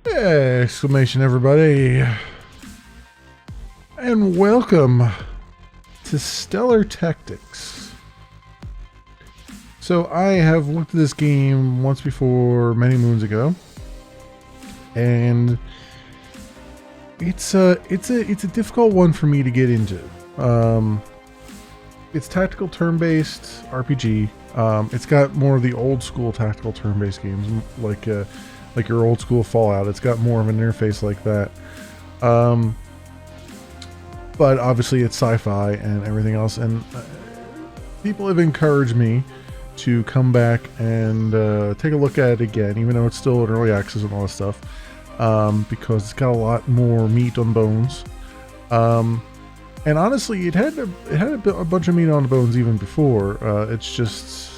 Exclamation, everybody. And welcome to Stellar Tactics. So I have looked at this game once before, many moons ago, and it's a difficult one for me to get into. It's tactical turn-based RPG. It's got more of the old school tactical turn-based games, like your old school Fallout. It's got more of an interface like that. But obviously it's sci-fi and everything else, and people have encouraged me to come back and take a look at it again, even though it's still in early access and all this stuff, because it's got a lot more meat on bones. And honestly, it had a bunch of meat on the bones even before. It's just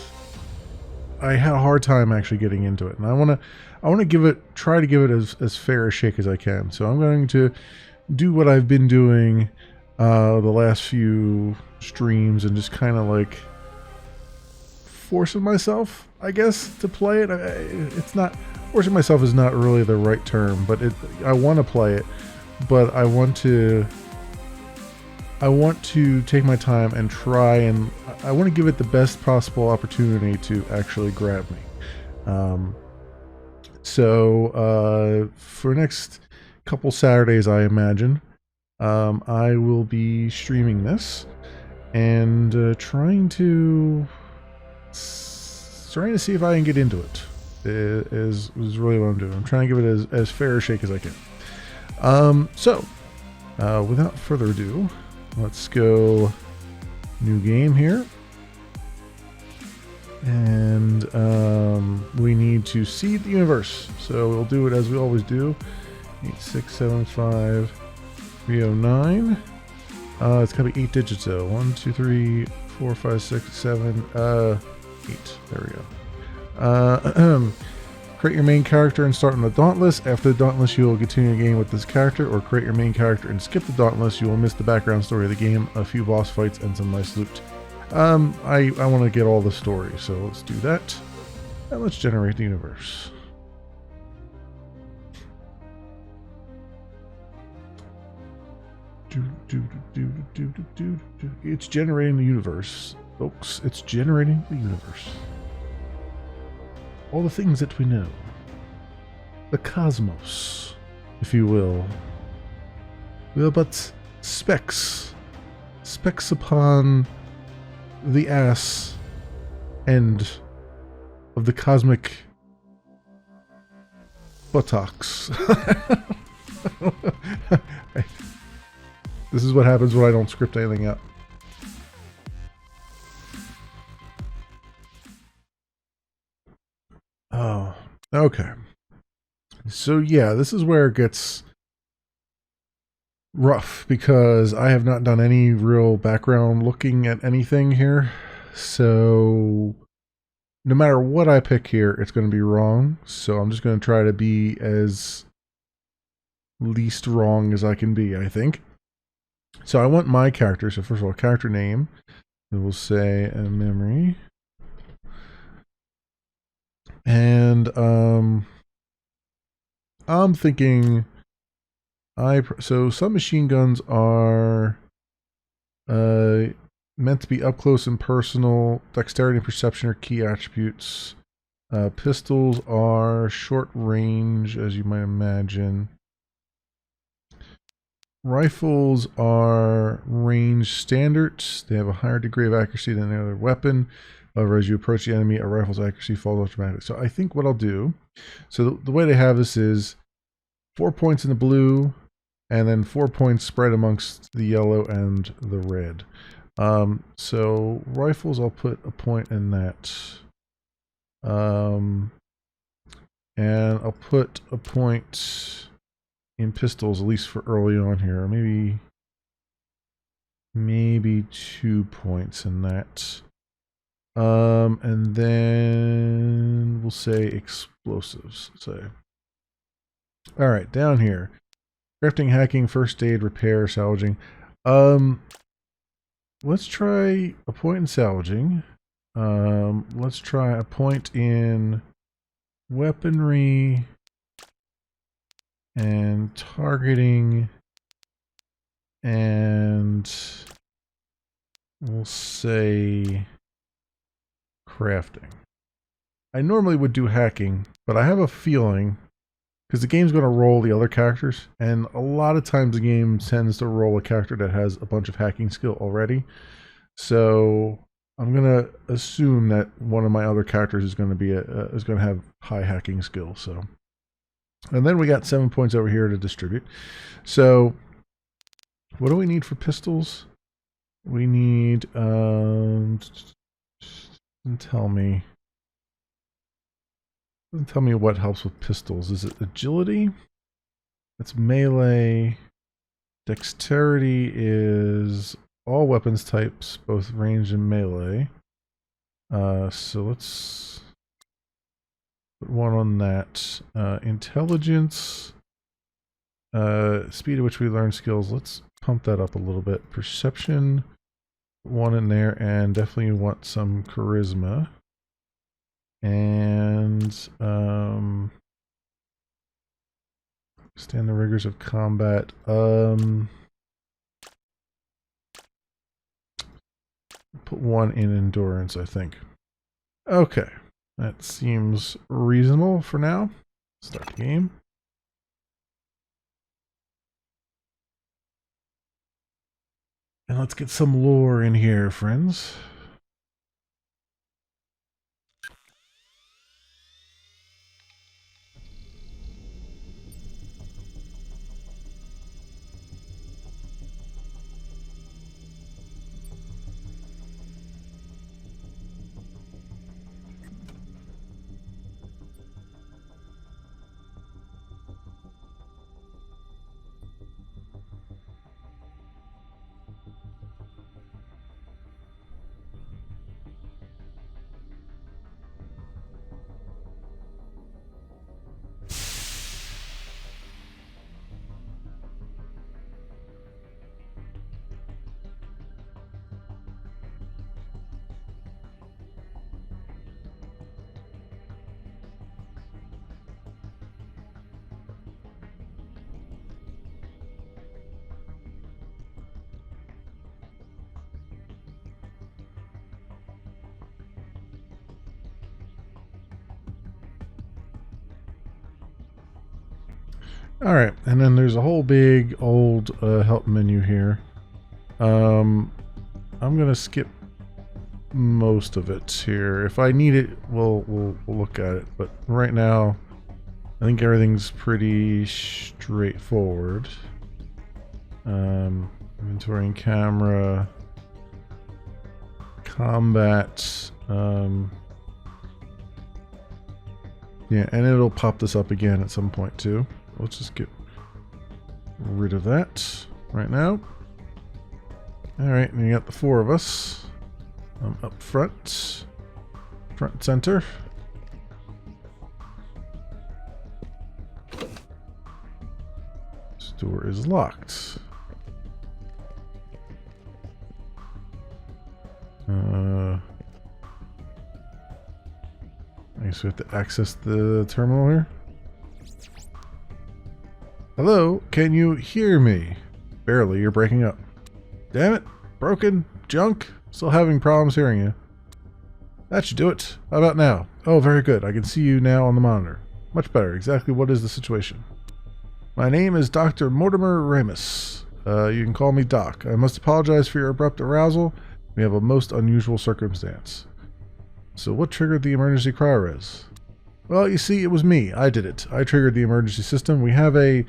I had a hard time actually getting into it, and I want to try to give it as fair a shake as I can. So I'm going to do what I've been doing the last few streams and just kind of like forcing myself, I guess, to play it. It's not forcing myself is not really the right term, but I want to play it, but I want to take my time and try, and I want to give it the best possible opportunity to actually grab me. So for next couple Saturdays, I imagine, I will be streaming this and trying to see if I can get into it. Is really what I'm doing. I'm trying to give it as fair a shake as I can. So without further ado, let's go new game here. And we need to seed the universe. So we'll do it as we always do. 8675 309. It's gotta be 8 digits though. 1, 2, 3, 4, 5, 6, 7, 8. There we go. Create your main character and start on the Dauntless. After the Dauntless, you will continue the game with this character, or create your main character and skip the Dauntless. You will miss the background story of the game, a few boss fights, and some nice loot. I want to get all the story, so let's do that. And let's generate the universe. It's generating the universe, folks. It's generating the universe. All the things that we know. The cosmos, if you will. We are but specks. Specks upon the ass end of the cosmic buttocks. This is what happens when I don't script anything up. Oh, okay. So yeah, this is where it gets rough because I have not done any real background looking at anything here. So no matter what I pick here, it's going to be wrong. So I'm just going to try to be as least wrong as I can be, I think. So I want my character. So first of all, character name. And we'll say a memory. And I'm thinking so some machine guns are meant to be up close and personal. Dexterity and perception are key attributes. Pistols are short range, as you might imagine. Rifles are range standards. They have a higher degree of accuracy than any other weapon. However, as you approach the enemy, a rifle's accuracy falls automatically. So I think what I'll do, so the way they have this is 4 points in the blue, and then 4 points spread amongst the yellow and the red. So rifles, I'll put a point in that. And I'll put a point in pistols, at least for early on here. Maybe 2 points in that. And then we'll say explosives. So, all right, down here, crafting, hacking, first aid, repair, salvaging. Let's try a point in salvaging. Let's try a point in weaponry and targeting, and we'll say crafting. I normally would do hacking, but I have a feeling, because the game's going to roll the other characters, and a lot of times the game tends to roll a character that has a bunch of hacking skill already. So I'm going to assume that one of my other characters is going to be is going to have high hacking skill. So, and then we got 7 points over here to distribute. So what do we need for pistols? We need tell me what helps with pistols. Is it agility? That's melee. Dexterity is all weapons types, both range and melee. So let's put one on that. Intelligence. Speed at which we learn skills. Let's pump that up a little bit. Perception. One in there, and definitely want some charisma. And stand the rigors of combat. Put one in endurance, I think. Okay, that seems reasonable for now. Start the game. And let's get some lore in here, friends. Alright, and then there's a whole big old help menu here. I'm going to skip most of it here. If I need it, we'll look at it. But right now, I think everything's pretty straightforward. Inventory and camera. Combat. Yeah, and it'll pop this up again at some point too. Let's just get rid of that right now. Alright, and you got the four of us. Up front. Front center. This door is locked. I guess we have to access the terminal here. Hello, can you hear me? Barely, you're breaking up. Damn it, broken, junk, still having problems hearing you. That should do it. How about now? Oh, very good, I can see you now on the monitor. Much better, exactly what is the situation? My name is Dr. Mortimer Ramus. You can call me Doc. I must apologize for your abrupt arousal. We have a most unusual circumstance. So what triggered the emergency cryo-res? Well, you see, it was me. I did it. I triggered the emergency system. We have a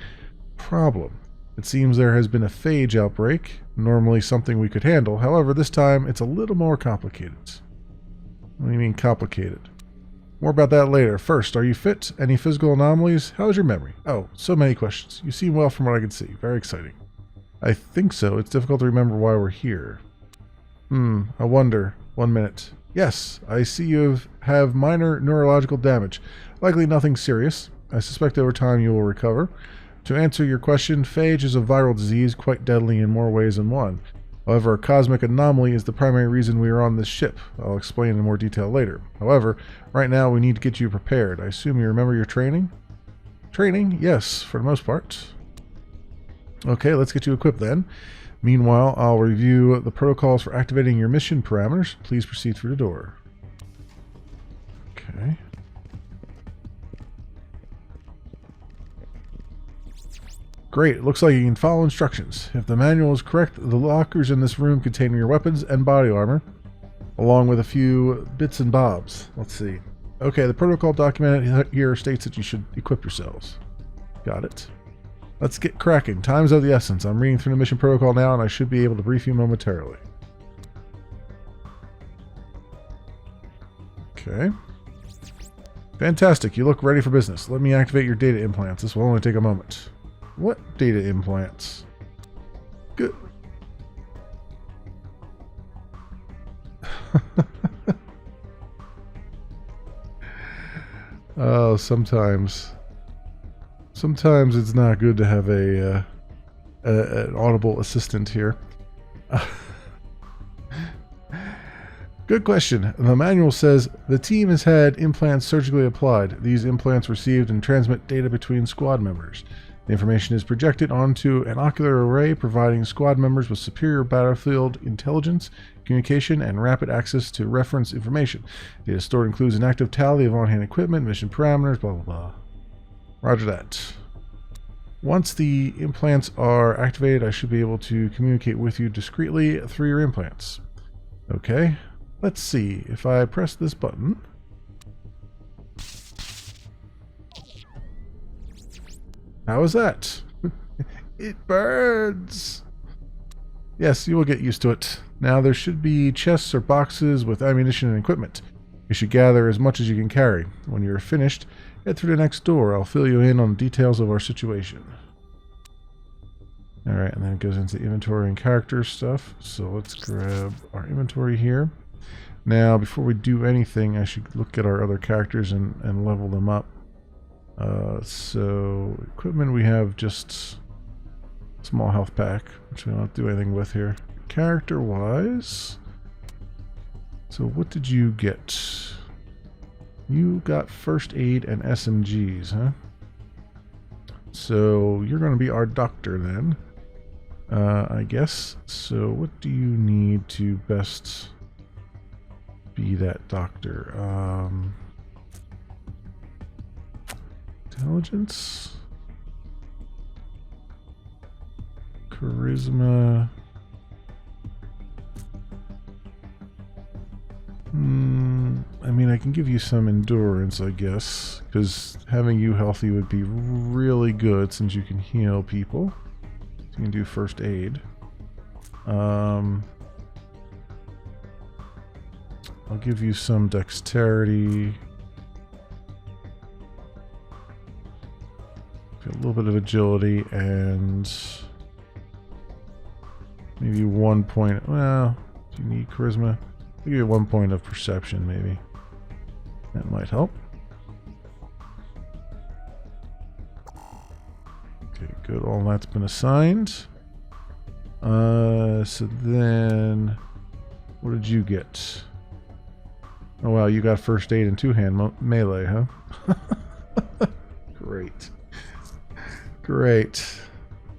problem. It seems there has been a phage outbreak, normally something we could handle. However, this time it's a little more complicated. What do you mean complicated? More about that later. First, are you fit? Any physical anomalies? How is your memory? Oh, so many questions. You seem well from what I can see. Very exciting. I think so. It's difficult to remember why we're here. I wonder. 1 minute. Yes, I see you have minor neurological damage. Likely nothing serious. I suspect over time you will recover. To answer your question, phage is a viral disease, quite deadly in more ways than one. However, a cosmic anomaly is the primary reason we are on this ship. I'll explain in more detail later. However, right now we need to get you prepared. I assume you remember your training? Training, yes, for the most part. Okay, let's get you equipped then. Meanwhile, I'll review the protocols for activating your mission parameters. Please proceed through the door. Okay. Great, it looks like you can follow instructions. If the manual is correct, the lockers in this room contain your weapons and body armor, along with a few bits and bobs. Let's see. Okay, the protocol document here states that you should equip yourselves. Got it. Let's get cracking. Time's of the essence. I'm reading through the mission protocol now, and I should be able to brief you momentarily. Okay. Fantastic. You look ready for business. Let me activate your data implants. This will only take a moment. What data implants? Good. Oh, sometimes it's not good to have an audible assistant here. Good question. The manual says the team has had implants surgically applied. These implants received and transmit data between squad members. The information is projected onto an ocular array, providing squad members with superior battlefield intelligence, communication, and rapid access to reference information. Data stored includes an active tally of on-hand equipment, mission parameters, blah, blah, blah. Roger that. Once the implants are activated, I should be able to communicate with you discreetly through your implants. Okay, let's see. If I press this button... How is that? It burns! Yes, you will get used to it. Now there should be chests or boxes with ammunition and equipment. You should gather as much as you can carry. When you are finished, head through the next door. I'll fill you in on the details of our situation. Alright, and then it goes into inventory and character stuff. So let's grab our inventory here. Now, before we do anything, I should look at our other characters and level them up. So equipment, we have just small health pack, which we don't have to do anything with here. Character wise, so what did you get? You got first aid and SMGs, huh? So you're going to be our doctor then, I guess. So what do you need to best be that doctor? Intelligence, charisma. I mean, I can give you some endurance, I guess, because having you healthy would be really good since you can heal people. So you can do first aid. I'll give you some dexterity. A little bit of agility and maybe 1 point. Well, do you need charisma? I'll give you 1 point of perception, maybe. That might help. Okay, good. All that's been assigned. So then, what did you get? Oh wow, you got first aid and two-hand melee, huh? Great. Great.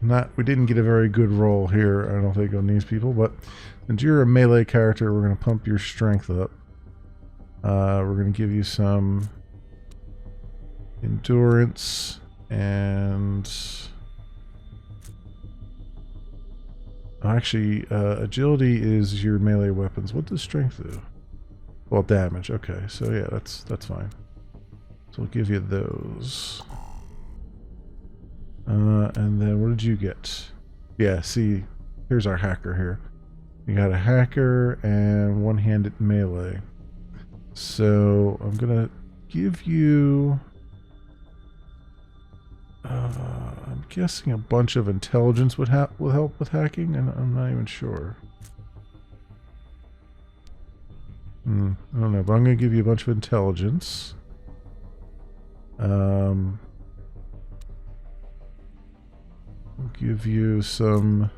We didn't get a very good roll here, I don't think, on these people, but since you're a melee character, we're going to pump your strength up. We're going to give you some endurance and... Actually, agility is your melee weapons. What does strength do? Well, damage. Okay, so yeah, that's fine. So we'll give you those. And then what did you get? Yeah, see, here's our hacker here. You got a hacker and one-handed melee. So I'm gonna give you... I'm guessing a bunch of intelligence will help with hacking, and I'm not even sure. I don't know, but I'm gonna give you a bunch of intelligence. I'll give you some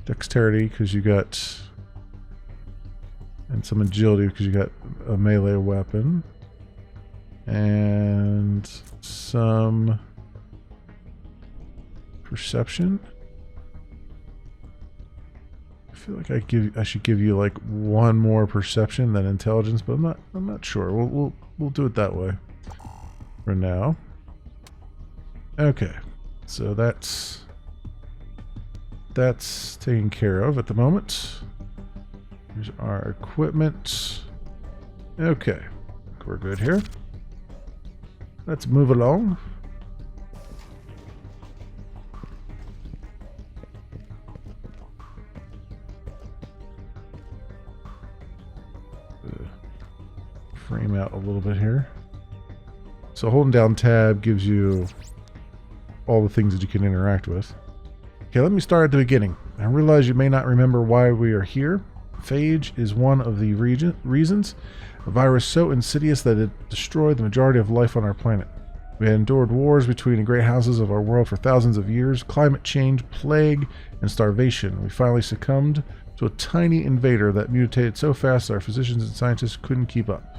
dexterity because you got, and some agility because you got a melee weapon. And some perception. I feel like I should give you like one more perception than intelligence, but I'm not sure. We'll do it that way for now. Okay, so that's taken care of at the moment. Here's our equipment. Okay, we're good here. Let's move along. Frame out a little bit here. So holding down tab gives you all the things that you can interact with. Okay, let me start at the beginning. I realize you may not remember why we are here. Phage is one of the reasons. A virus so insidious that it destroyed the majority of life on our planet. We had endured wars between the great houses of our world for thousands of years, climate change, plague, and starvation. We finally succumbed to a tiny invader that mutated so fast that our physicians and scientists couldn't keep up.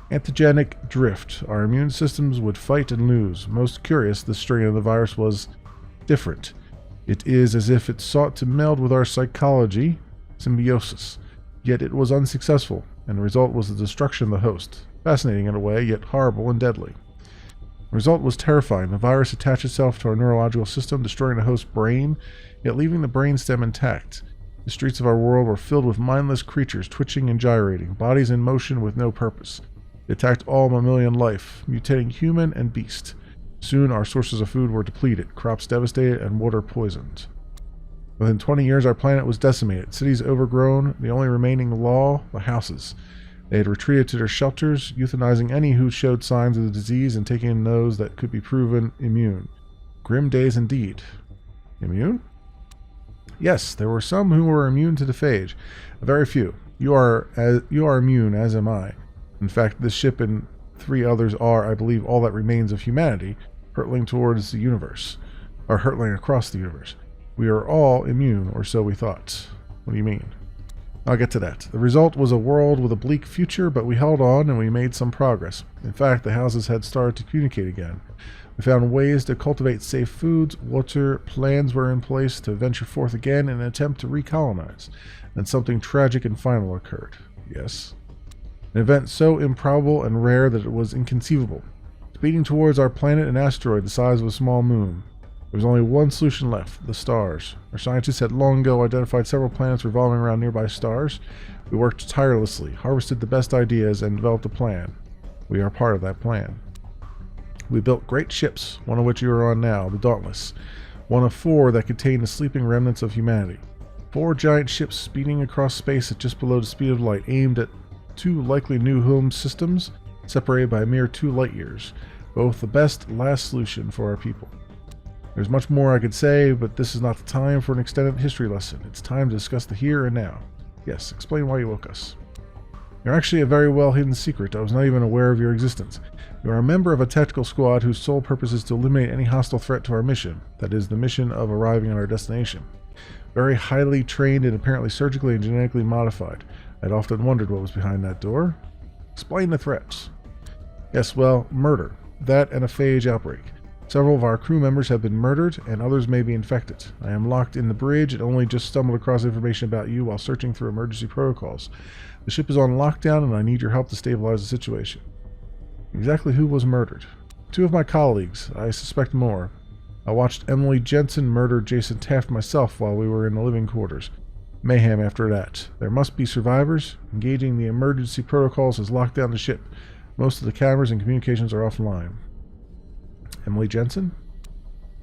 Antigenic drift. Our immune systems would fight and lose. Most curious, the strain of the virus was different. It is as if it sought to meld with our psychology, symbiosis. Yet it was unsuccessful, and the result was the destruction of the host. Fascinating in a way, yet horrible and deadly. The result was terrifying. The virus attached itself to our neurological system, destroying the host's brain, yet leaving the brainstem intact. The streets of our world were filled with mindless creatures, twitching and gyrating, bodies in motion with no purpose. It attacked all mammalian life, mutating human and beast. Soon our sources of food were depleted, crops devastated, and water poisoned. Within 20 years, our planet was decimated, cities overgrown, the only remaining law, the houses. They had retreated to their shelters, euthanizing any who showed signs of the disease and taking in those that could be proven immune. Grim days indeed. Immune? Yes, there were some who were immune to the phage. Very few. You are immune, as am I. In fact, this ship and 3 others are, I believe, all that remains of humanity, hurtling towards the universe, or hurtling across the universe. We are all immune, or so we thought. What do you mean? I'll get to that. The result was a world with a bleak future, but we held on and we made some progress. In fact, the houses had started to communicate again. We found ways to cultivate safe foods, water, plans were in place to venture forth again in an attempt to recolonize. And something tragic and final occurred. Yes. An event so improbable and rare that it was inconceivable. Speeding towards our planet, an asteroid the size of a small moon. There was only one solution left, the stars. Our scientists had long ago identified several planets revolving around nearby stars. We worked tirelessly, harvested the best ideas, and developed a plan. We are part of that plan. We built great ships, one of which you are on now, the Dauntless, one of 4 that contained the sleeping remnants of humanity. 4 giant ships speeding across space at just below the speed of light, aimed at 2 likely new home systems, separated by a mere 2 light years, both the best last solution for our people. There's much more I could say, but this is not the time for an extended history lesson. It's time to discuss the here and now. Yes, explain why you woke us. You're actually a very well-hidden secret. I was not even aware of your existence. You are a member of a tactical squad whose sole purpose is to eliminate any hostile threat to our mission. That is, the mission of arriving at our destination. Very highly trained and apparently surgically and genetically modified. I'd often wondered what was behind that door. Explain the threats. Yes, well, murder. That and a phage outbreak. Several of our crew members have been murdered, and others may be infected. I am locked in the bridge and only just stumbled across information about you while searching through emergency protocols. The ship is on lockdown, and I need your help to stabilize the situation. Exactly who was murdered? 2 of my colleagues. I suspect more. I watched Emily Jensen murder Jason Taft myself while we were in the living quarters. Mayhem after that. There must be survivors. Engaging the emergency protocols has locked down the ship. Most of the cameras and communications are offline. Emily Jensen?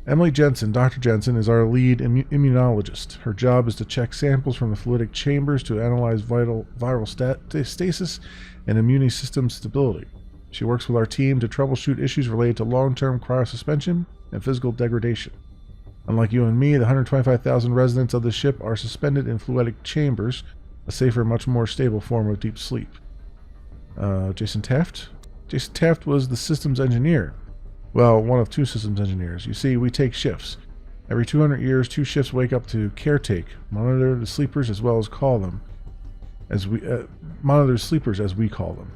Emily Jensen, Dr. Jensen, is our lead immunologist. Her job is to check samples from the fluidic chambers to analyze viral stasis and immune system stability. She works with our team to troubleshoot issues related to long-term cryosuspension and physical degradation. Unlike you and me, the 125,000 residents of the ship are suspended in fluidic chambers, a safer, much more stable form of deep sleep. Jason Taft? Jason Taft was the systems engineer. Well, one of 2 systems engineers. You see, we take shifts. Every 200 years, 2 shifts wake up to caretake, monitor the sleepers as well as call them. Monitor sleepers as we call them.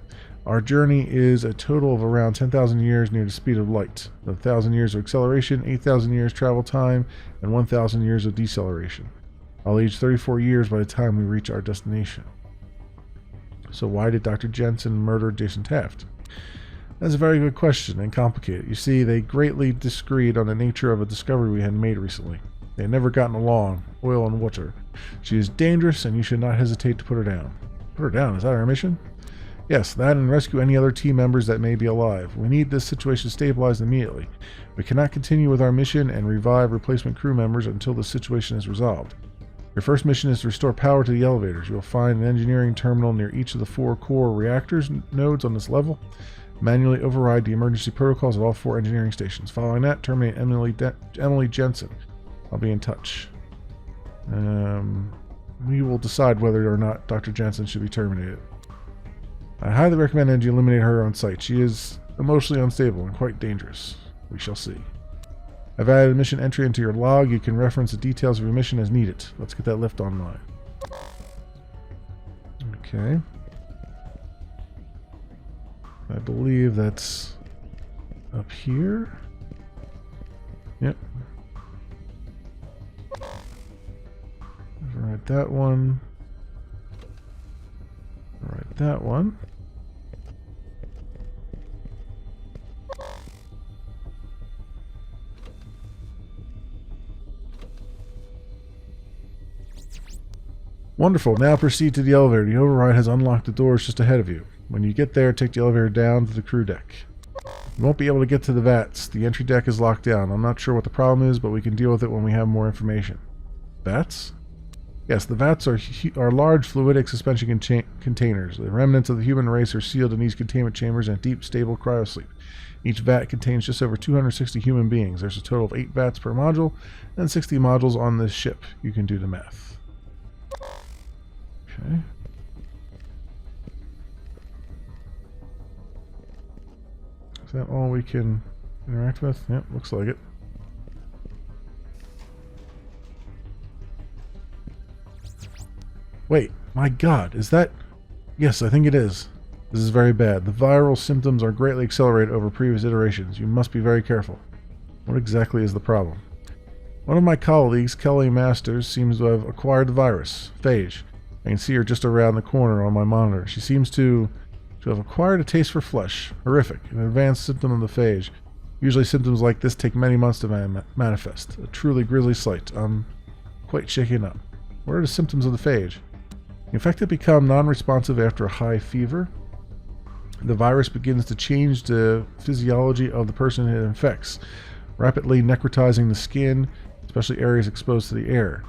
Our journey is a total of around 10,000 years near the speed of light. 1,000 years of acceleration, 8,000 years travel time, and 1,000 years of deceleration. I'll age 34 years by the time we reach our destination. So why did Dr. Jensen murder Jason Taft? That's a very good question and complicated. You see, they greatly disagreed on the nature of a discovery we had made recently. They had never gotten along, oil and water. She is dangerous and you should not hesitate to put her down. Put her down? Is that our mission? Yes, that and rescue any other team members that may be alive. We need this situation stabilized immediately. We cannot continue with our mission and revive replacement crew members until the situation is resolved. Your first mission is to restore power to the elevators. You will find an engineering terminal near each of the 4 core reactors nodes on this level. Manually override the emergency protocols at all 4 engineering stations. Following that, terminate Emily Jensen. I'll be in touch. We will decide whether or not Dr. Jensen should be terminated. I highly recommend that you eliminate her on site. She is emotionally unstable and quite dangerous. We shall see. I've added a mission entry into your log. You can reference the details of your mission as needed. Let's get that lift online. Okay. I believe that's up here. Yep. Override that one. Override that one. Wonderful. Now proceed to the elevator. The override has unlocked the doors just ahead of you. When you get there, take the elevator down to the crew deck. You won't be able to get to the vats. The entry deck is locked down. I'm not sure what the problem is, but we can deal with it when we have more information. Vats? Yes, the vats are large fluidic suspension containers. The remnants of the human race are sealed in these containment chambers in deep, stable cryosleep. Each vat contains just over 260 human beings. There's a total of 8 vats per module, and 60 modules on this ship. You can do the math. Okay. Is that all we can interact with? Yep, looks like it. Wait, my god, is that... Yes, I think it is. This is very bad. The viral symptoms are greatly accelerated over previous iterations. You must be very careful. What exactly is the problem? One of my colleagues, Kelly Masters, seems to have acquired the virus, phage. I can see her just around the corner on my monitor. She seems to have acquired a taste for flesh. Horrific. An advanced symptom of the phage. Usually symptoms like this take many months to manifest. A truly grisly sight. I'm quite shaken up. What are the symptoms of the phage? The infected become non-responsive after a high fever. The virus begins to change the physiology of the person it infects, rapidly necrotizing the skin, especially areas exposed to the air.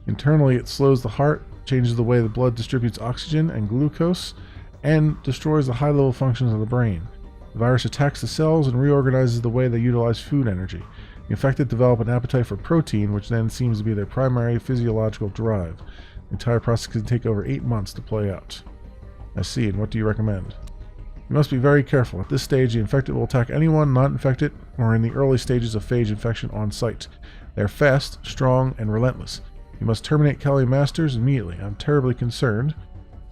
Internally, it slows the heart, changes the way the blood distributes oxygen and glucose, and destroys the high-level functions of the brain. The virus attacks the cells and reorganizes the way they utilize food energy. The infected develop an appetite for protein, which then seems to be their primary physiological drive. The entire process can take over 8 months to play out. I see, and what do you recommend? You must be very careful. At this stage, the infected will attack anyone not infected or in the early stages of phage infection on site. They are fast, strong, and relentless. You must terminate Kelly Masters immediately. I'm terribly concerned.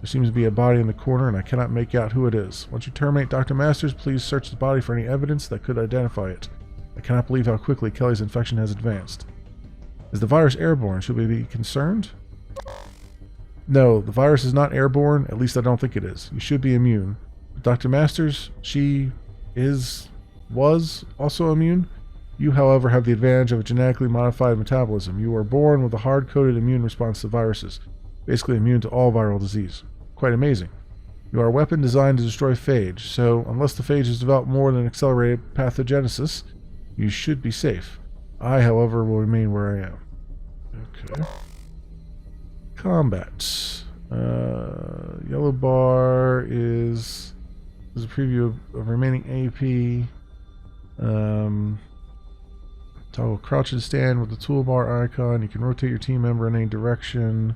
There seems to be a body in the corner, and I cannot make out who it is. Once you terminate Dr. Masters, please search the body for any evidence that could identify it. I cannot believe how quickly Kelly's infection has advanced. Is the virus airborne? Should we be concerned? No, the virus is not airborne. At least I don't think it is. You should be immune. Dr. Masters, was also immune. You, however, have the advantage of a genetically modified metabolism. You are born with a hard-coded immune response to viruses, basically immune to all viral disease. Quite amazing. You are a weapon designed to destroy phage, so unless the phage has developed more than accelerated pathogenesis, you should be safe. I, however, will remain where I am. Okay. Combat. Yellow bar is a preview of remaining AP. Toggle crouch and stand with the toolbar icon. You can rotate your team member in any direction.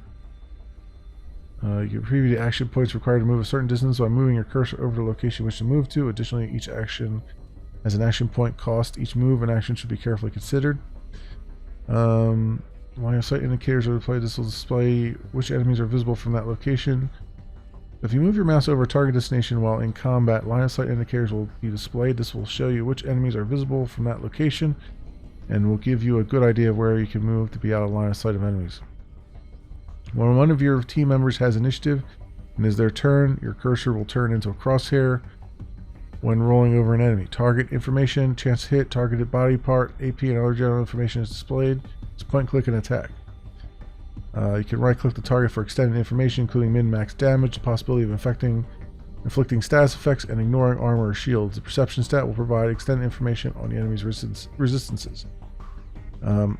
You can preview the action points required to move a certain distance by moving your cursor over the location you wish to move to. Additionally, each action has an action point cost. Each move and action should be carefully considered. Line of sight indicators are displayed. This will display which enemies are visible from that location. If you move your mouse over a target destination while in combat, line of sight indicators will be displayed. This will show you which enemies are visible from that location and will give you a good idea of where you can move to be out of line of sight of enemies. When one of your team members has initiative and is their turn, your cursor will turn into a crosshair when rolling over an enemy. Target information, chance to hit, targeted body part, AP, and other general information is displayed. Just point, click, and attack. You can right-click the target for extended information, including min-max damage, the possibility of inflicting status effects, and ignoring armor or shields. The perception stat will provide extended information on the enemy's resistances.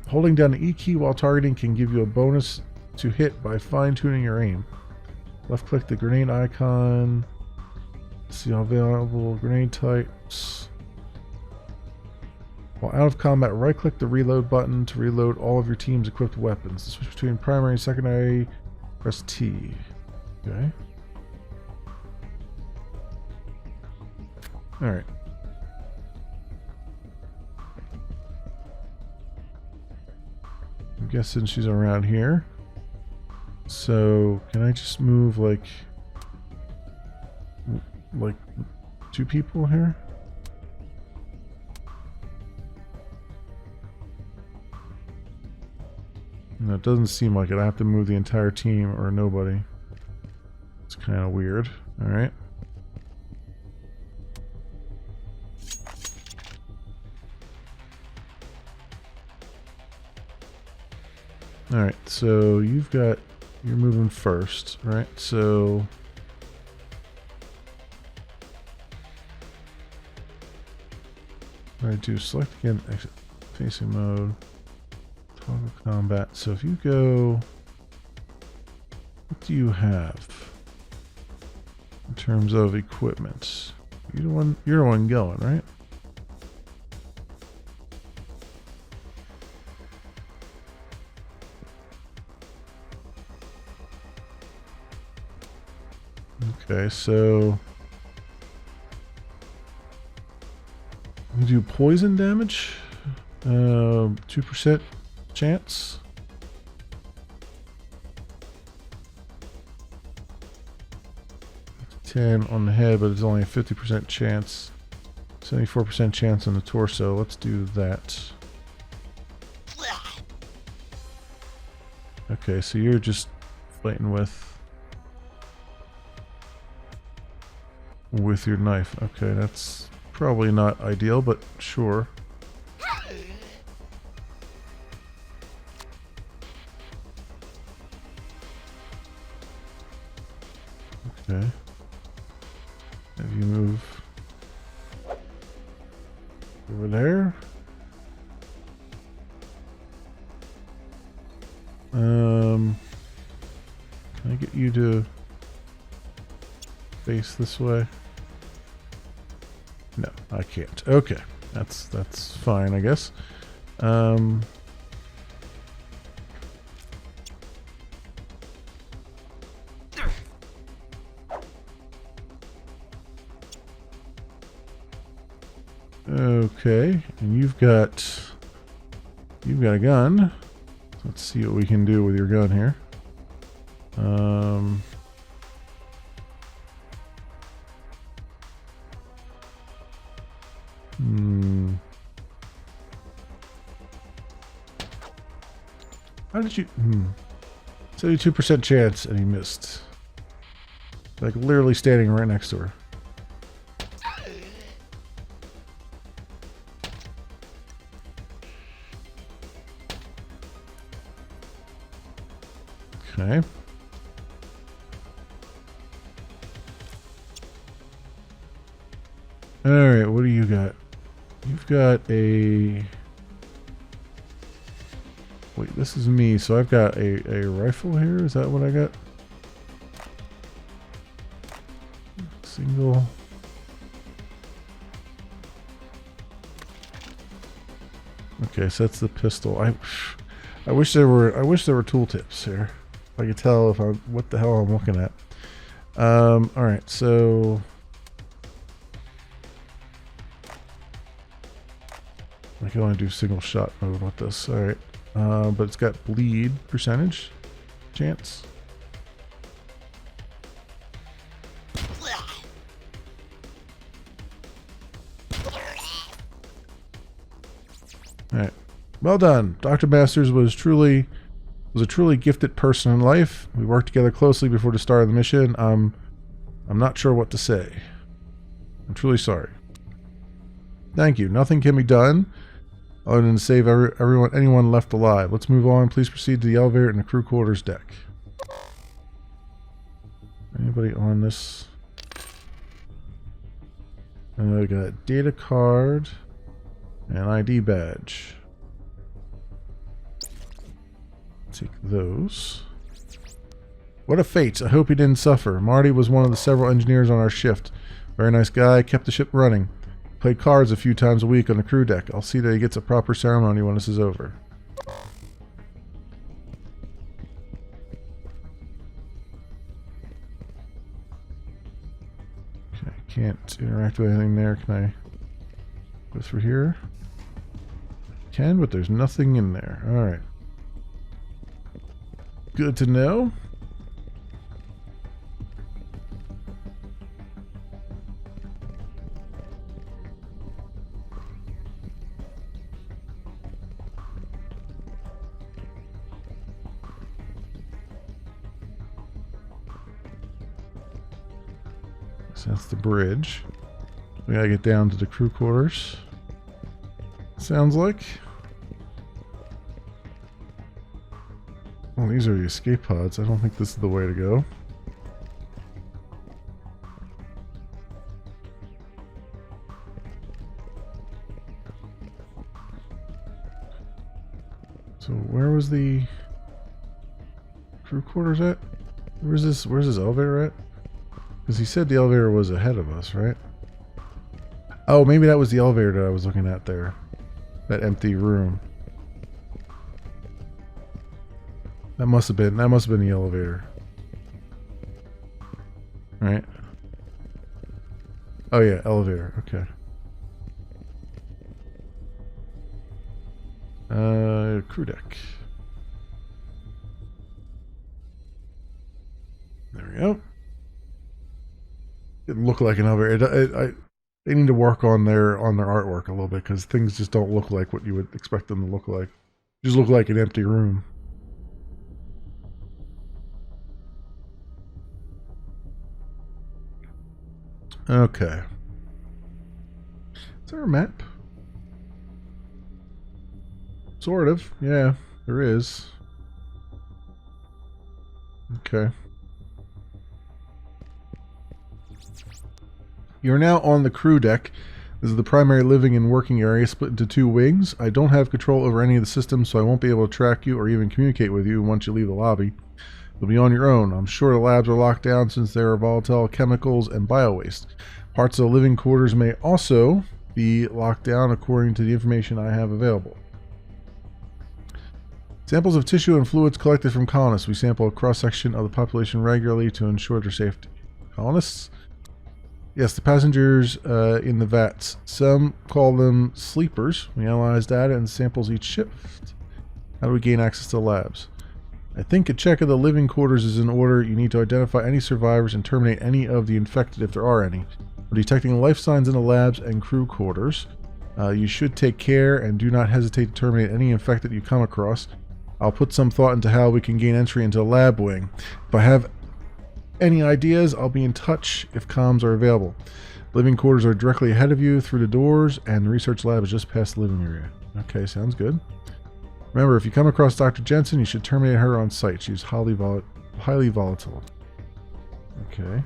Holding down the E key while targeting can give you a bonus to hit by fine-tuning your aim. Left-click the grenade icon. See all available grenade types. While out of combat, right-click the reload button to reload all of your team's equipped weapons. To switch between primary and secondary, press T. Okay. Alright. I'm guessing she's around here. So, can I just move like 2 people here? No, it doesn't seem like it. I have to move the entire team or nobody. It's kind of weird. Alright. Alright, so you're moving first, right? So I do select again, exit facing mode. Toggle combat. So if you go, what do you have in terms of equipment? You're the one going, right? Okay, so we do poison damage. 2% chance. It's 10 on the head, but it's only a 50% chance. 74% chance on the torso. Let's do that. Okay, so you're just fighting with your knife. Okay, that's probably not ideal, but sure. Okay. Have you move over there? Can I get you to face this way? No, I can't. Okay. That's fine, I guess. Okay, and you've got a gun. Let's see what we can do with your gun here. How did you? 72% chance, and he missed. Like literally standing right next to her. Okay. Alright, what do you got? You've got a... Wait, this is me, so I've got a rifle here? Is that what I got? Single... Okay, so that's the pistol. I wish there were tooltips here. I could tell if what the hell I'm looking at. All right, so I can only do single shot mode with this. All right, but it's got bleed percentage chance. All right. Well done. Dr. Masters was a truly gifted person in life. We worked together closely before the start of the mission. I'm not sure what to say. I'm truly sorry. Thank you. Nothing can be done other than to save anyone left alive. Let's move on. Please proceed to the elevator and the crew quarters deck. Anybody on this? I got data card and ID badge. Take those. What a fate. I hope he didn't suffer. Marty was one of the several engineers on our shift. Very nice guy. Kept the ship running. Played cards a few times a week on the crew deck. I'll see that he gets a proper ceremony when this is over. Okay, can't interact with anything there. Can I go through here? Can, but there's nothing in there. Alright. Good to know. So that's the bridge. We gotta get down to the crew quarters. Sounds like. Well, these are the escape pods. I don't think this is the way to go. So where was the crew quarters at? Where's this elevator at? Because he said the elevator was ahead of us, right? Oh, maybe that was the elevator that I was looking at there. That empty room. That must have been the elevator. Right? Oh yeah, elevator, okay. Crew deck. There we go. It looked like an elevator. They need to work on their artwork a little bit because things just don't look like what you would expect them to look like. Just look like an empty room. Okay. Is there a map? Sort of. Yeah, there is. Okay. You're now on the crew deck. This is the primary living and working area split into two wings. I don't have control over any of the systems, so I won't be able to track you or even communicate with you once you leave the lobby. You'll be on your own. I'm sure the labs are locked down since there are volatile chemicals and biowaste. Parts of the living quarters may also be locked down according to the information I have available. Samples of tissue and fluids collected from colonists. We sample a cross-section of the population regularly to ensure their safety. Colonists? Yes, the passengers in the vats. Some call them sleepers. We analyze data and samples each shift. How do we gain access to the labs? I think a check of the living quarters is in order. You need to identify any survivors and terminate any of the infected if there are any. We're detecting life signs in the labs and crew quarters. You should take care and do not hesitate to terminate any infected you come across. I'll put some thought into how we can gain entry into the lab wing. If I have any ideas, I'll be in touch if comms are available. Living quarters are directly ahead of you through the doors, and the research lab is just past the living area. Okay, sounds good. Remember, if you come across Dr. Jensen, you should terminate her on site. She's highly volatile. Okay.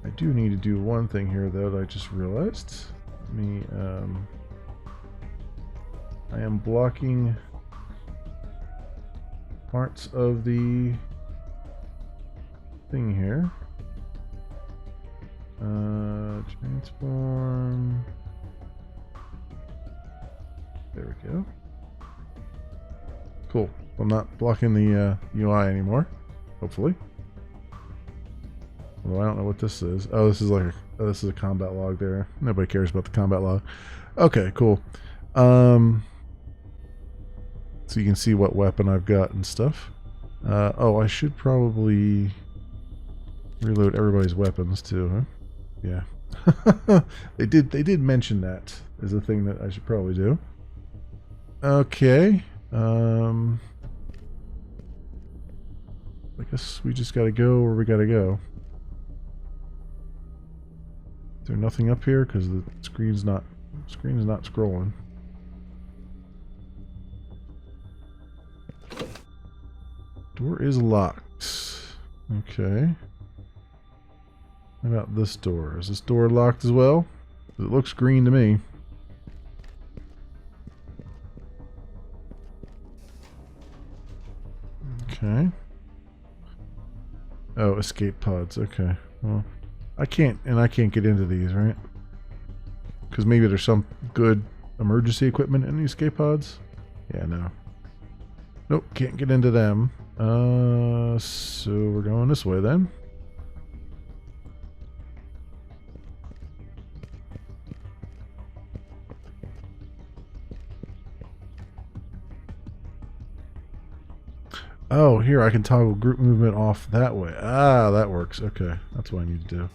I do need to do one thing here, though, that I just realized. I am blocking parts of the thing here. Transform. There we go. Cool. I'm not blocking the UI anymore. Hopefully. Although I don't know what this is. Oh, this is like this is a combat log there. Nobody cares about the combat log. Okay, cool. So you can see what weapon I've got and stuff. Oh, I should probably reload everybody's weapons too, huh? Yeah. They did mention that as a thing that I should probably do. Okay. I guess we just gotta go where we gotta go. Is there nothing up here? Because the screen's not scrolling. Door is locked. Okay. How about this door? Is this door locked as well? It looks green to me. Okay. Oh, escape pods. Okay. Well, I can't get into these, right? Because maybe there's some good emergency equipment in these escape pods. Yeah, no. Nope, can't get into them. So we're going this way then. Oh, here I can toggle group movement off that way. Ah, that works. Okay, that's what I need to do.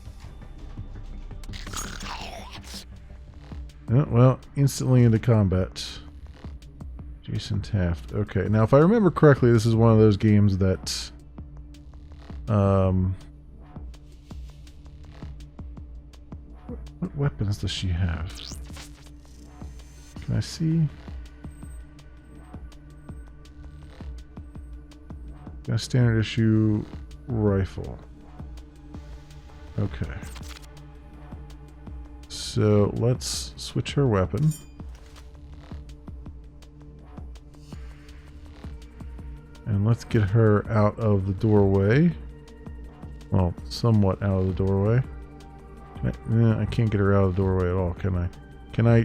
Oh, well, instantly into combat. Jason Taft. Okay, now if I remember correctly, this is one of those games that what weapons does she have? Can I see? Got a standard issue rifle. Okay. So let's switch her weapon. And let's get her out of the doorway. Well, somewhat out of the doorway. I can't get her out of the doorway at all, can I? Can I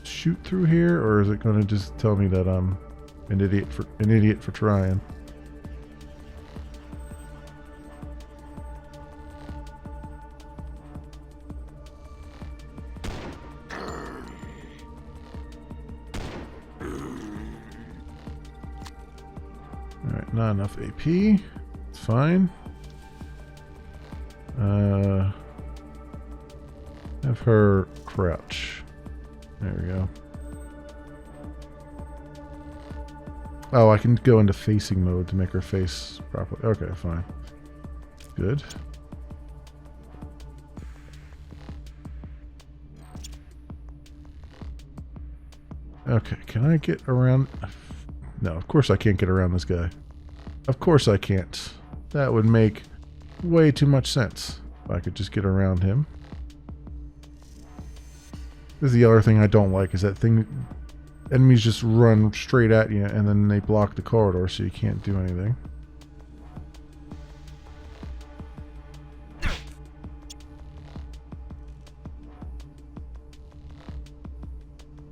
shoot through here, or is it going to just tell me that I'm an idiot for trying? Alright, not enough AP. It's fine. Have her crouch. There we go. Oh, I can go into facing mode to make her face properly. Okay, fine. Good. Okay, can I get around? No, of course I can't get around this guy. Of course I can't. That would make way too much sense if I could just get around him. This is the other thing I don't like, is that thing, enemies just run straight at you and then they block the corridor so you can't do anything.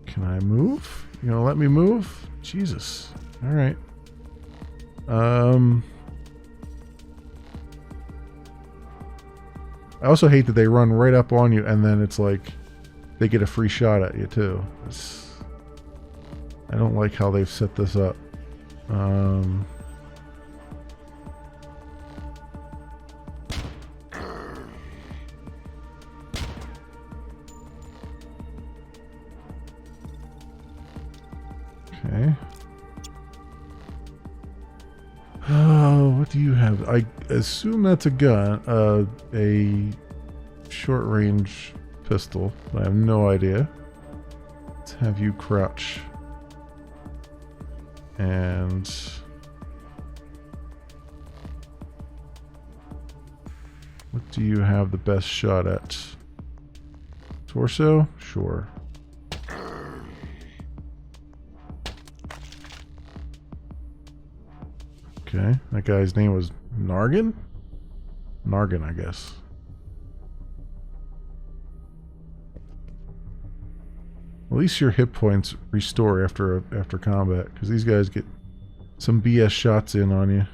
Can I move? You gonna let me move? Jesus. Alright. I also hate that they run right up on you and then it's like they get a free shot at you too. I don't like how they've set this up. Okay. Oh, what do you have? I assume that's a gun, a short-range pistol. I have no idea. Let's have you crouch. And what do you have the best shot at? Torso? Sure. Okay, that guy's name was Nargan? Nargan, I guess. At least your hit points restore after combat, because these guys get some BS shots in on you.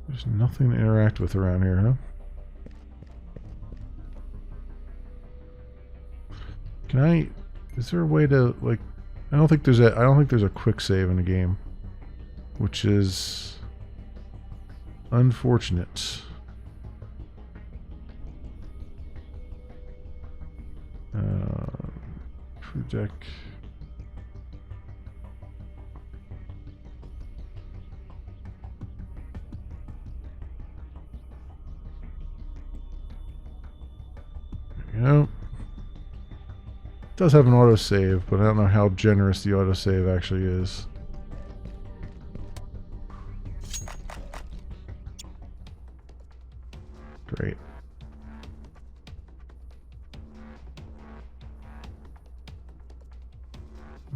There's nothing to interact with around here, huh? Can I? Is there a way to like? I don't think there's a quick save in the game. which is unfortunate. Crew deck. There we go. It does have an autosave, but I don't know how generous the autosave actually is. Great.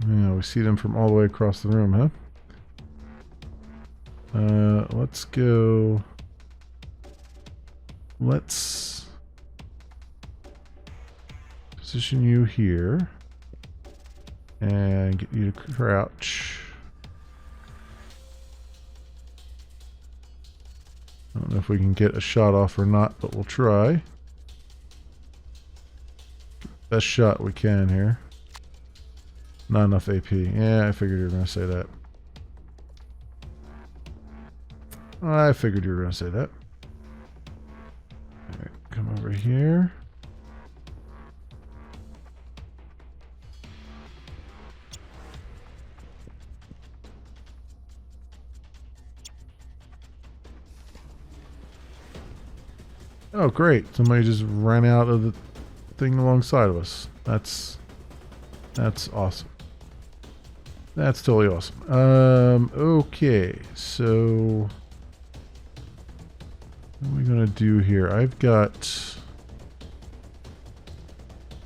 Yeah, we see them from all the way across the room, huh? Let's go. Let's position you here and get you to crouch. I don't know if we can get a shot off or not, but we'll try. Best shot we can here. Not enough AP. Yeah, I figured you were going to say that. I figured you were going to say that. Alright, come over here. Oh, great. Somebody just ran out of the thing alongside of us. That's awesome. That's totally awesome. Okay, so what are we gonna do here? I've got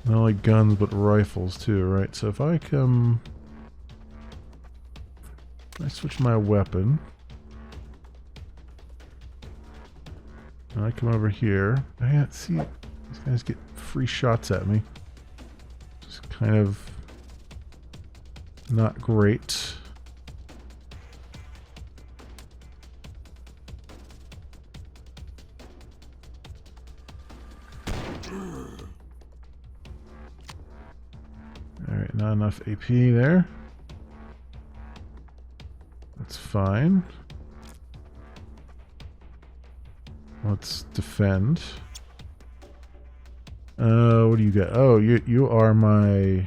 not only guns but rifles too, right? So if I come, I switch my weapon. And I come over here. I see these guys get free shots at me. Just kind of not great. Alright, not enough AP there. That's fine. Let's defend. What do you got? Oh, you are my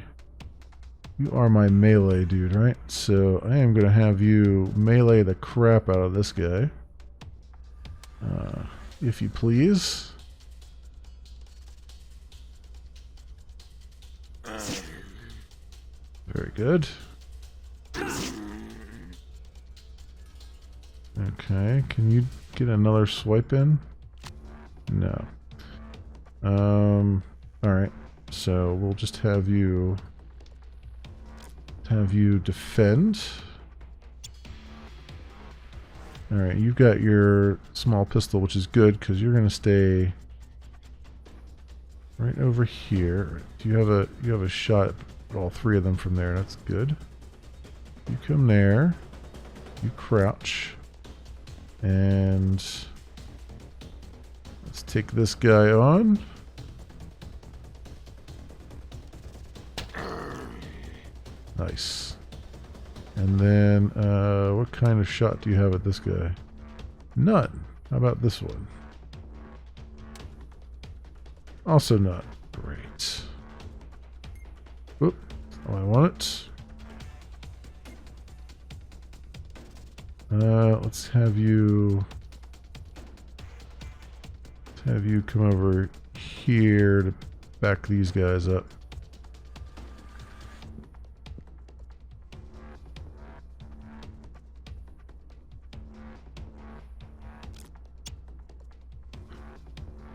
melee dude, right? So I am gonna have you melee the crap out of this guy. If you please. Very good. Okay, can you get another swipe in? No. Alright. So we'll just have you defend. Alright, you've got your small pistol, which is good because you're gonna stay right over here. You have a shot at all three of them from there. That's good. You come there. You crouch. And let's take this guy on. Nice. And then, what kind of shot do you have at this guy? None. How about this one? Also none. Great. Oop. Oh, I want it. Let's have you come over here to back these guys up.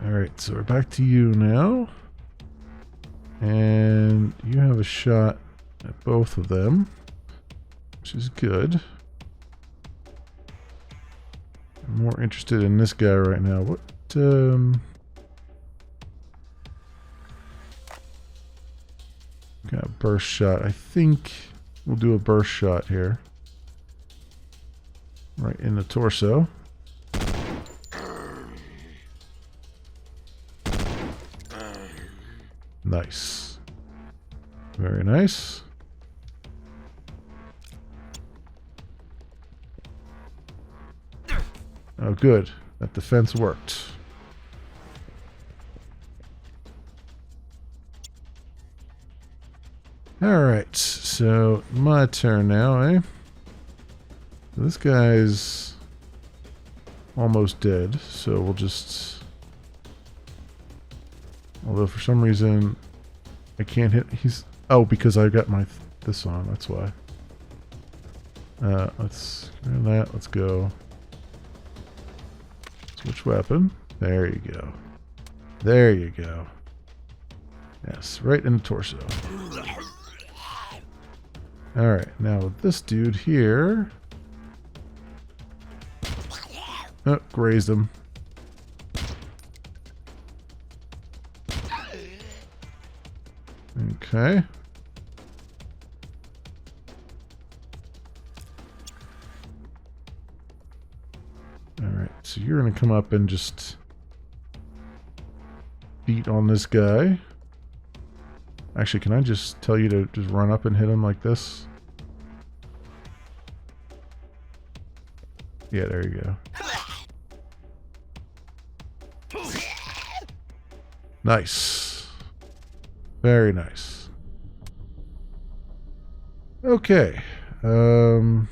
Alright, so we're back to you now. And you have a shot at both of them, which is good. I'm more interested in this guy right now. What, got a burst shot. I think we'll do a burst shot here. Right in the torso. Nice. Very nice. Oh, good. That defense worked. Alright, so my turn now, eh? This guy's almost dead, so we'll just... Although for some reason I can't hit... He's... Oh, because I got my this on, that's why. Let's do that, let's go. Switch weapon. There you go. There you go. Yes, right in the torso. Alright, now with this dude here... Oh, grazed him. Okay. Alright, so you're going to come up and just beat on this guy. Actually, can I just tell you to just run up and hit him like this? Yeah, there you go. Nice. Very nice. Okay. Nothing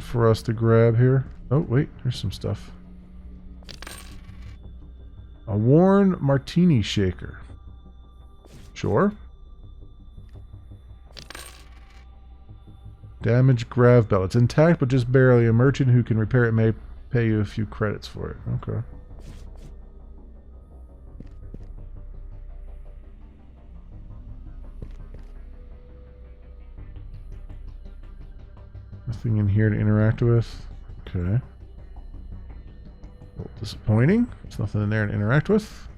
for us to grab here. Oh, wait, there's some stuff. A worn martini shaker. Sure. Damaged grav belt. It's intact, but just barely. A merchant who can repair it may pay you a few credits for it. Okay. Nothing in here to interact with. Okay. A little disappointing. There's nothing in there to interact with.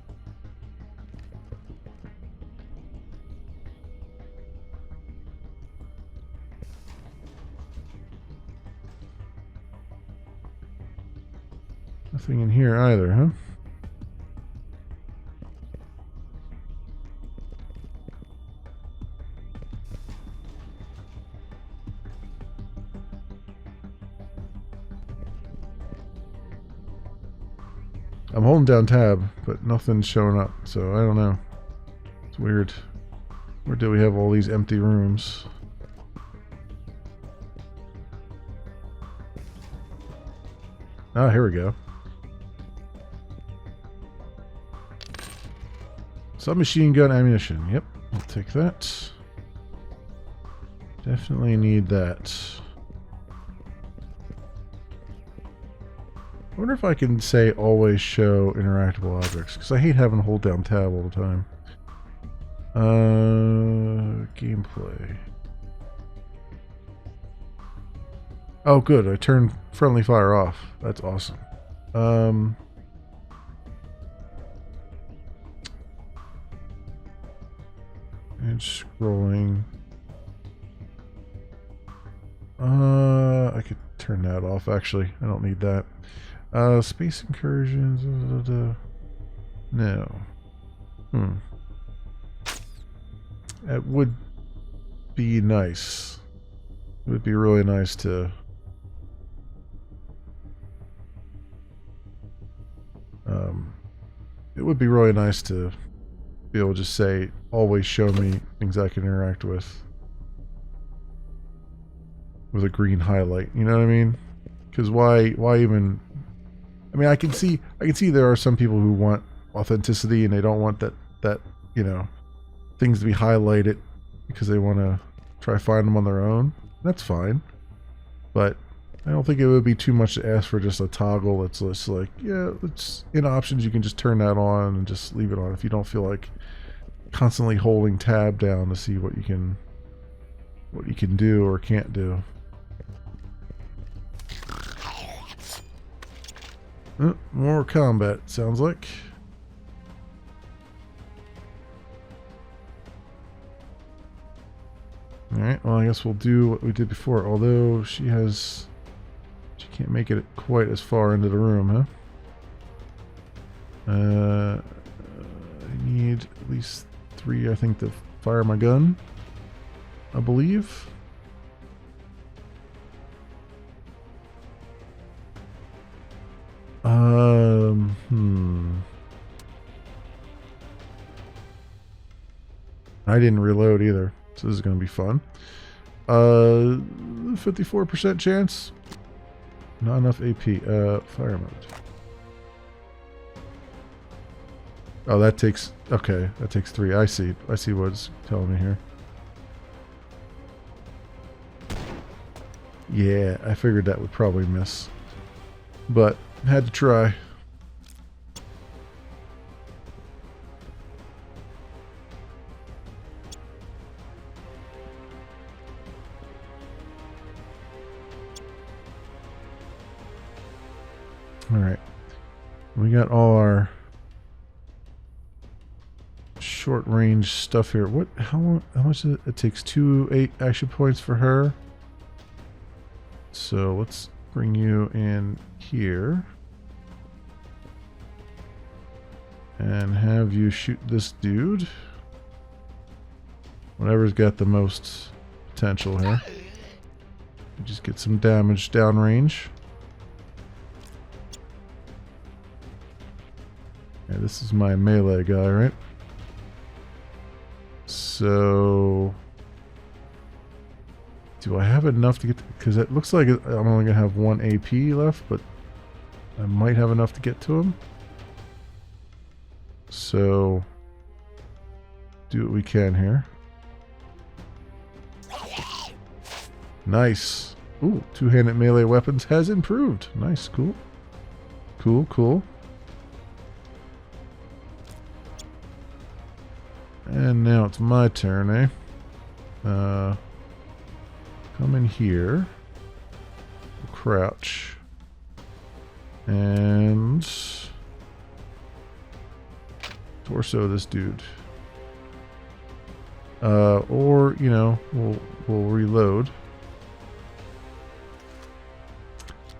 Nothing in here either, huh? I'm holding down tab, but nothing's showing up, so I don't know. It's weird. Where do we have all these empty rooms? Ah, here we go. Submachine gun ammunition. Yep, I'll take that. Definitely need that. I wonder if I can say always show interactable objects, because I hate having to hold down tab all the time. Gameplay. Oh, good. I turned friendly fire off. That's awesome. And scrolling. I could turn that off, actually. I don't need that. Space incursions. No. That would be nice. It would be really nice to... it would be really nice to be able to just say, always show me things I can interact with a green highlight. You know what I mean? Because why even... I mean, I can see there are some people who want authenticity and they don't want that you know, things to be highlighted because they want to try find them on their own. That's fine, but I don't think it would be too much to ask for just a toggle that's just like, yeah, it's in options. You can just turn that on and just leave it on if you don't feel like constantly holding tab down to see what you can do or can't do. More combat, sounds like. Alright, well I guess we'll do what we did before, although she can't make it quite as far into the room, huh? I need at least 3, I think, to fire my gun, I believe. Hmm. I didn't reload either, so this is going to be fun. 54% chance. Not enough AP. Fire mode. Oh, that takes... Okay, that takes 3. I see. I see what it's telling me here. Yeah, I figured that would probably miss. But, had to try. Alright. We got all our short range stuff here. What? How much is it? It takes 2 action points for her. So let's bring you in here. And have you shoot this dude. Whatever's got the most potential here. Just get some damage downrange. Yeah, this is my melee guy, right? So... do I have enough to get... because it looks like I'm only going to have 1 AP left, but I might have enough to get to him. So... do what we can here. Nice. Ooh, two-handed melee weapons has improved. Nice, cool. Cool, cool. And now it's my turn, eh? Come in here. Crouch. And... torso this dude. Or, you know, we'll reload.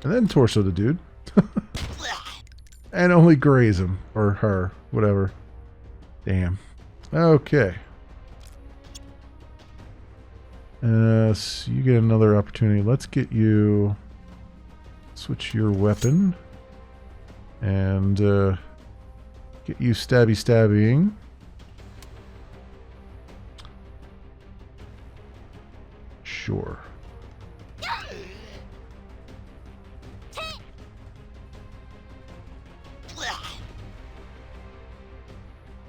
And then torso the dude. And only graze him. Or her. Whatever. Damn. Okay. So you get another opportunity. Let's get you... switch your weapon. And, get you stabbying. Sure.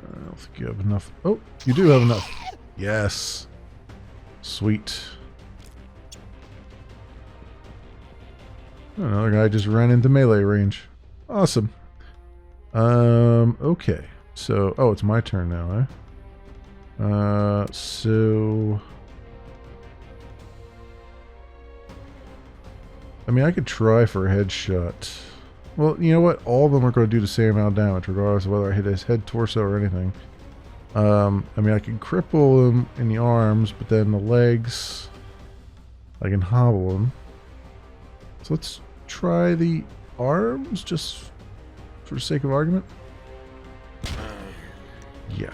I don't think you have enough. Oh, you do have enough. Yes. Sweet. Another guy just ran into melee range. Awesome. Okay. So, oh, it's my turn now, eh? So... I mean, I could try for a headshot. Well, you know what? All of them are going to do the same amount of damage, regardless of whether I hit his head, torso, or anything. I mean, I can cripple him in the arms, but then the legs, I can hobble him. So let's try the arms, just for the sake of argument. Yeah.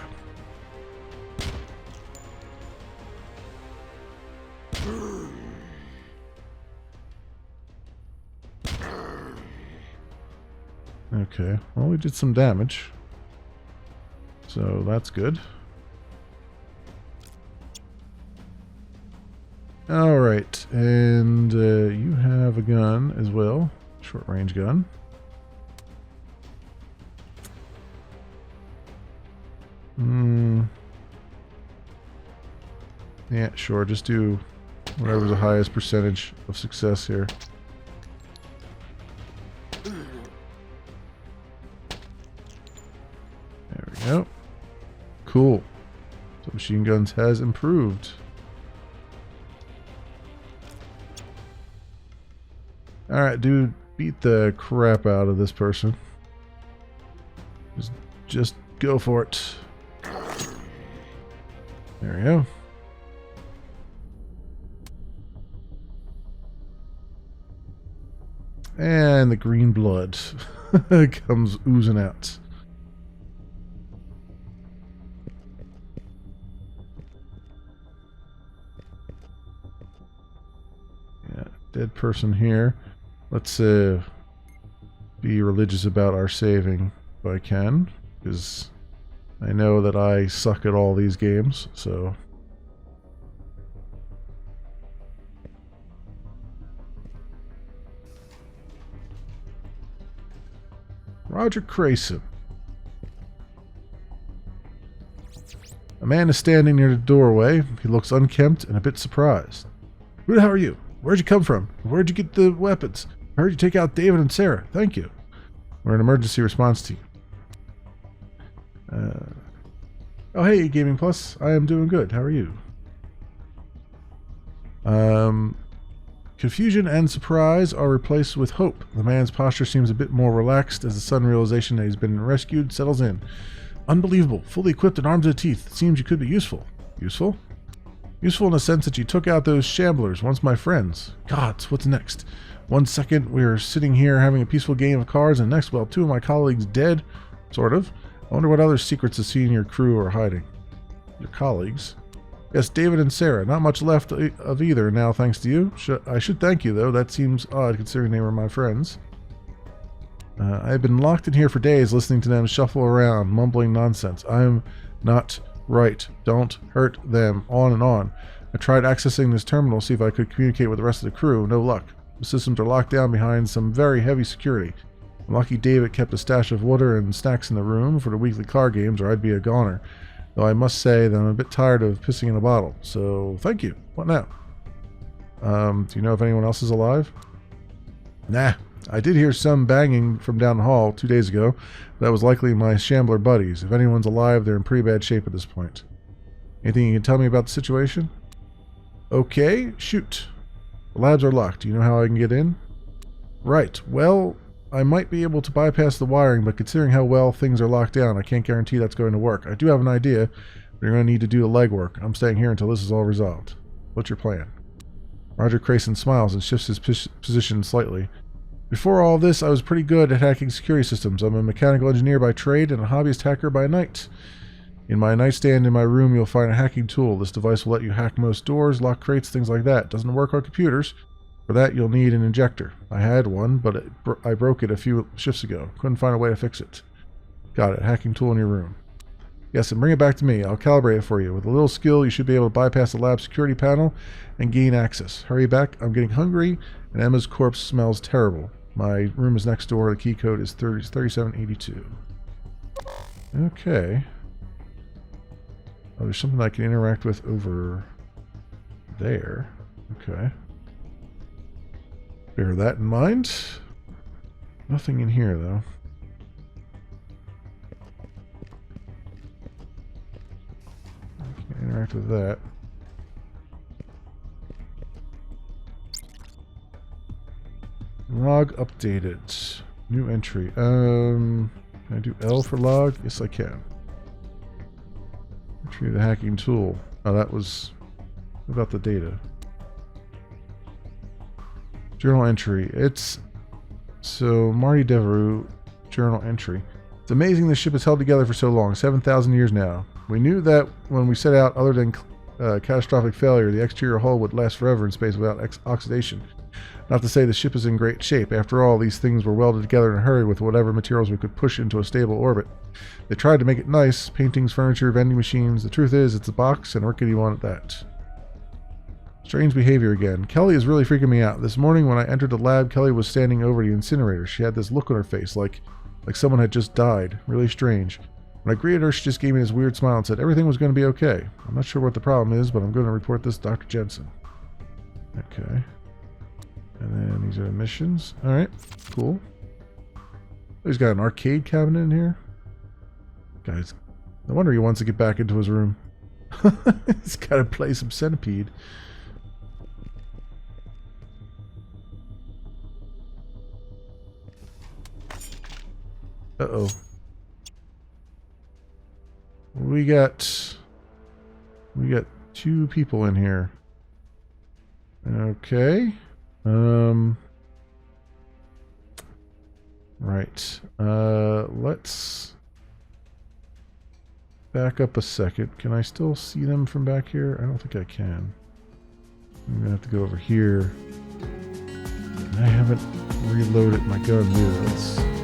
Okay, well, we did some damage. So that's good. Alright, and you have a gun as well. Short range gun. Yeah, sure, just do whatever's the highest percentage of success here. There we go. Cool. So machine guns has improved. Alright, dude, beat the crap out of this person. Just go for it. There we go. And the green blood comes oozing out. Yeah, dead person here. Let's be religious about our saving if I can, because I know that I suck at all these games, so... Roger Crayson. A man is standing near the doorway. He looks unkempt and a bit surprised. Who the hell are you? Where'd you come from? Where'd you get the weapons? I heard you take out David and Sarah. Thank you. We're an emergency response team. Oh, hey, Gaming Plus. I am doing good. How are you? Confusion and surprise are replaced with hope. The man's posture seems a bit more relaxed as the sudden realization that he's been rescued settles in. Unbelievable. Fully equipped and armed to the teeth. It seems you could be useful. Useful? Useful in the sense that you took out those shamblers, once my friends. Gods, what's next? 1 second, we're sitting here having a peaceful game of cards, and next, well, 2 of my colleagues dead. Sort of. I wonder what other secrets the sea and your crew are hiding. Your colleagues? Yes, David and Sarah. Not much left of either now, thanks to you. I should thank you, though. That seems odd, considering they were my friends. I've been locked in here for days, listening to them shuffle around, mumbling nonsense. I'm not right. Don't hurt them. On and on. I tried accessing this terminal, see if I could communicate with the rest of the crew. No luck. The systems are locked down behind some very heavy security. I'm lucky David kept a stash of water and snacks in the room for the weekly card games, or I'd be a goner. Though I must say that I'm a bit tired of pissing in a bottle. So, thank you. What now? Do you know if anyone else is alive? Nah. I did hear some banging from down the hall 2 days ago. That was likely my shambler buddies. If anyone's alive, they're in pretty bad shape at this point. Anything you can tell me about the situation? Okay, shoot. The labs are locked. Do you know how I can get in? Right. Well, I might be able to bypass the wiring, but considering how well things are locked down, I can't guarantee that's going to work. I do have an idea, but you're going to need to do the legwork. I'm staying here until this is all resolved. What's your plan? Roger Crayson smiles and shifts his position slightly. Before all this, I was pretty good at hacking security systems. I'm a mechanical engineer by trade and a hobbyist hacker by night. In my nightstand in my room, you'll find a hacking tool. This device will let you hack most doors, lock crates, things like that. It doesn't work on computers. For that, you'll need an injector. I had one, but I broke it a few shifts ago. Couldn't find a way to fix it. Got it. Hacking tool in your room. Yes, and bring it back to me. I'll calibrate it for you. With a little skill, you should be able to bypass the lab security panel and gain access. Hurry back. I'm getting hungry, and Emma's corpse smells terrible. My room is next door. The key code is 3782. Okay. Oh, there's something I can interact with over there. Okay. Bear that in mind. Nothing in here, though. I can't interact with that. Log updated. New entry. Can I do L for log? Yes, I can. Entry the hacking tool. Oh, that was about the data. Journal entry. It's so Marty Devereaux journal entry. It's amazing this ship has held together for so long, 7,000 years now. We knew that when we set out, other than catastrophic failure, the exterior hull would last forever in space without oxidation. Not to say the ship is in great shape. After all, these things were welded together in a hurry with whatever materials we could push into a stable orbit. They tried to make it nice. Paintings, furniture, vending machines. The truth is, it's a box and a rickety one at that. Strange behavior again. Kelly is really freaking me out. This morning when I entered the lab, Kelly was standing over the incinerator. She had this look on her face like someone had just died. Really strange. When I greeted her, she just gave me this weird smile and said everything was going to be okay. I'm not sure what the problem is, but I'm going to report this to Dr. Jensen. Okay. And then these are the missions. Alright, cool. He's got an arcade cabinet in here. Guys, no wonder he wants to get back into his room. He's got to play some Centipede. Uh-oh. We got 2 people in here. Okay. Right. Let's back up a second. Can I still see them from back here? I don't think I can. I'm gonna have to go over here. I haven't reloaded my gun either. Let's